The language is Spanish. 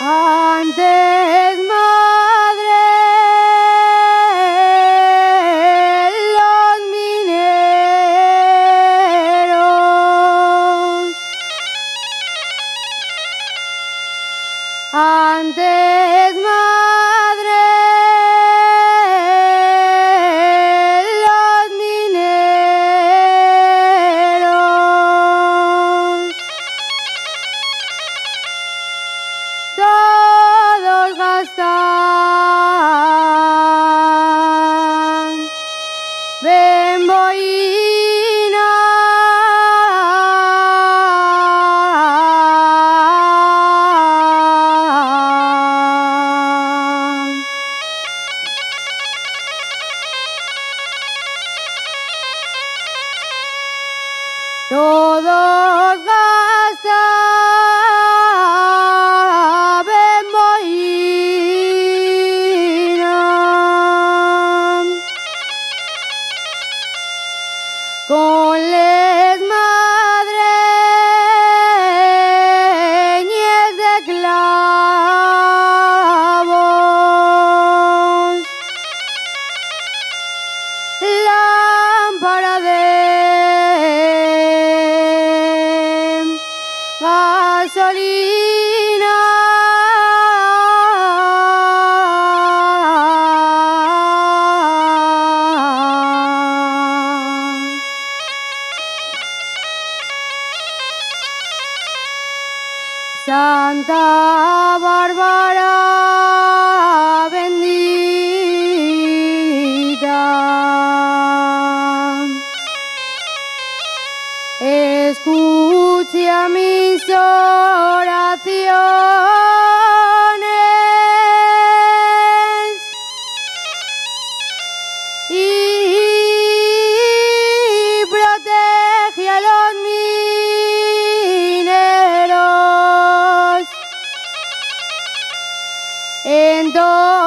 Antes madre, los mineros. Antes madre, los mineros. Todos gastan bemboína. Todos gastan bemboína. Con les madreñes de clavos, lámpara de gasolina. Santa Bárbara bendita, escucha mis oraciones y protege a los mineros en todo